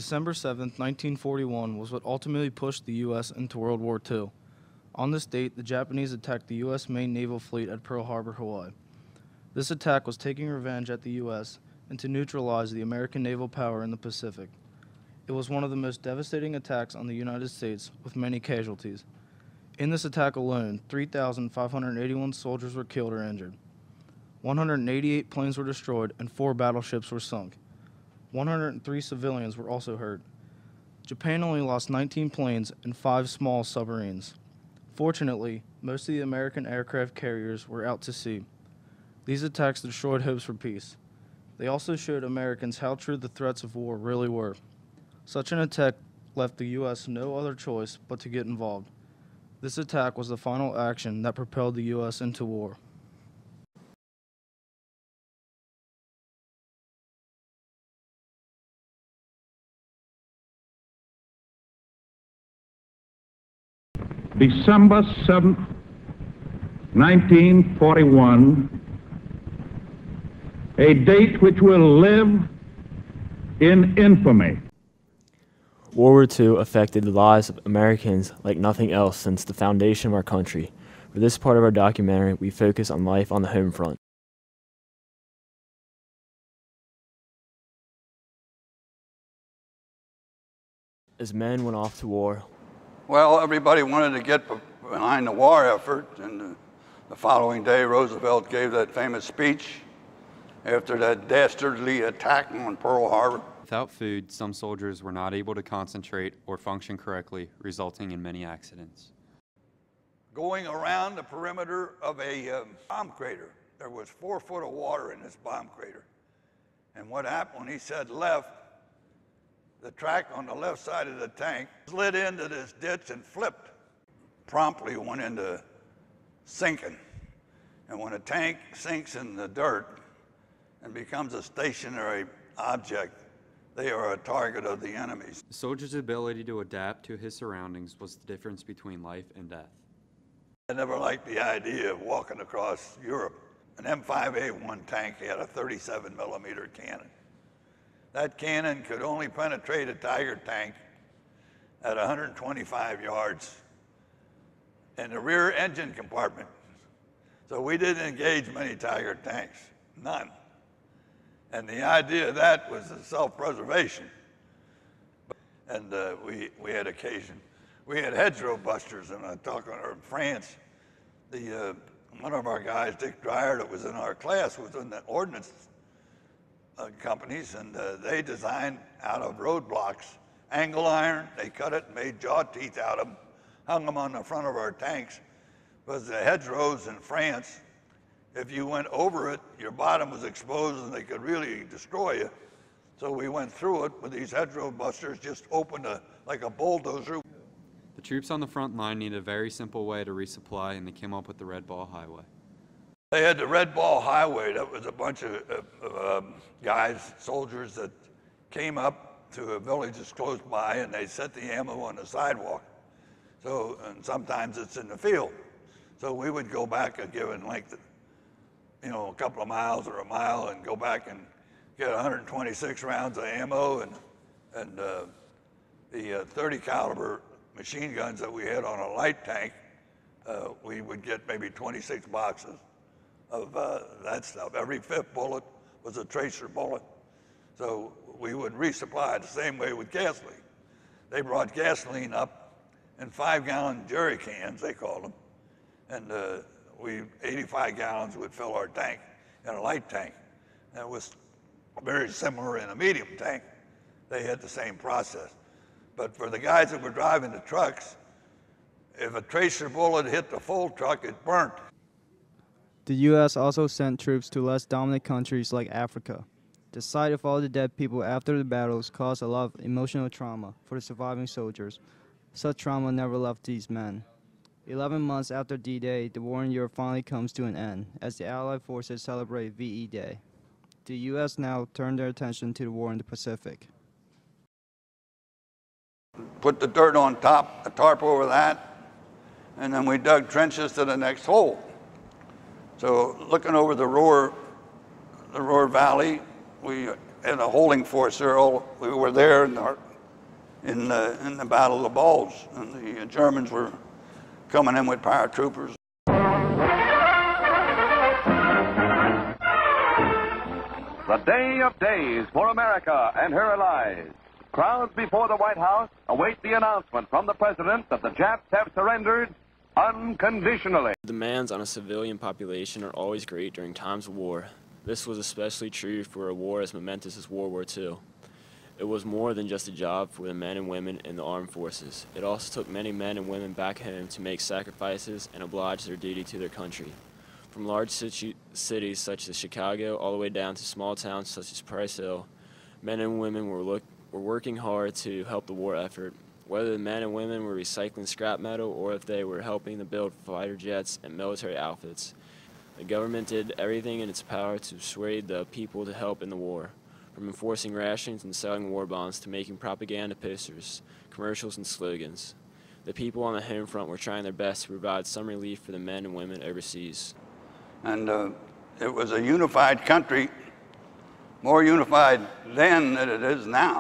December 7, 1941 was what ultimately pushed the U.S. into World War II. On this date, the Japanese attacked the U.S. main naval fleet at Pearl Harbor, Hawaii. This attack was taking revenge at the U.S. and to neutralize the American naval power in the Pacific. It was one of the most devastating attacks on the United States, with many casualties. In this attack alone, 3,581 soldiers were killed or injured. 188 planes were destroyed and 4 battleships were sunk. 103 civilians were also hurt. Japan only lost 19 planes and 5 small submarines. Fortunately, most of the American aircraft carriers were out to sea. These attacks destroyed hopes for peace. They also showed Americans how true the threats of war really were. Such an attack left the U.S. no other choice but to get involved. This attack was the final action that propelled the U.S. into war. December 7th, 1941, a date which will live in infamy. World War II affected the lives of Americans like nothing else since the foundation of our country. For this part of our documentary, we focus on life on the home front. As men went off to war, well, everybody wanted to get behind the war effort, and the following day Roosevelt gave that famous speech after that dastardly attack on Pearl Harbor. Without food, some soldiers were not able to concentrate or function correctly, resulting in many accidents. Going around the perimeter of a bomb crater, there was 4 foot of water in this bomb crater. And what happened when he said left, the track on the left side of the tank slid into this ditch and flipped. Promptly went into sinking. And when a tank sinks in the dirt and becomes a stationary object, they are a target of the enemies. The soldier's ability to adapt to his surroundings was the difference between life and death. I never liked the idea of walking across Europe. An M5A1 tank had a 37 millimeter cannon. That cannon could only penetrate a Tiger tank at 125 yards in the rear engine compartment. So we didn't engage many Tiger tanks, none. And the idea of that was self-preservation. And we had occasion. We had hedgerow busters, and I talk in France. One of our guys, Dick Dreyer, that was in our class, was in the ordnance companies, and they designed out of roadblocks angle iron. They cut it and made jaw teeth out of them, hung them on the front of our tanks. Because the hedgerows in France, if you went over it, your bottom was exposed and they could really destroy you. So we went through it with these hedgerow busters, just opened like a bulldozer. The troops on the front line needed a very simple way to resupply, and they came up with the Red Ball Highway. They had the Red Ball Highway. That was a bunch of guys, soldiers, that came up to a village that's close by, and they set the ammo on the sidewalk. So, and sometimes it's in the field. So we would go back a given length, a couple of miles or a mile, and go back and get 126 rounds of ammo, and the 30 caliber machine guns that we had on a light tank, we would get maybe 26 boxes of that stuff. Every 5th bullet was a tracer bullet. So we would resupply the same way with gasoline. They brought gasoline up in 5-gallon jerry cans, they called them. And 85 gallons would fill our tank in a light tank. And it was very similar in a medium tank. They had the same process. But for the guys that were driving the trucks, if a tracer bullet hit the full truck, it burnt. The U.S. also sent troops to less dominant countries like Africa. The sight of all the dead people after the battles caused a lot of emotional trauma for the surviving soldiers. Such trauma never left these men. 11 months after D-Day, the war in Europe finally comes to an end as the Allied forces celebrate VE Day. The U.S. now turned their attention to the war in the Pacific. Put the dirt on top, a tarp over that, and then we dug trenches to the next hole. So looking over the Ruhr Valley, we had a holding force there. We were there, and in the Battle of the Bulge, and the Germans were coming in with paratroopers. The day of days for America and her allies. Crowds before the White House await the announcement from the president that the Japs have surrendered unconditionally. Demands on a civilian population are always great during times of war. This was especially true for a war as momentous as World War II. It was more than just a job for the men and women in the armed forces. It also took many men and women back home to make sacrifices and oblige their duty to their country. From large cities such as Chicago all the way down to small towns such as Price Hill, men and women were working hard to help the war effort. Whether the men and women were recycling scrap metal or if they were helping to build fighter jets and military outfits, the government did everything in its power to persuade the people to help in the war. From enforcing rations and selling war bonds to making propaganda posters, commercials, and slogans. The people on the home front were trying their best to provide some relief for the men and women overseas. And it was a unified country, more unified then than it is now.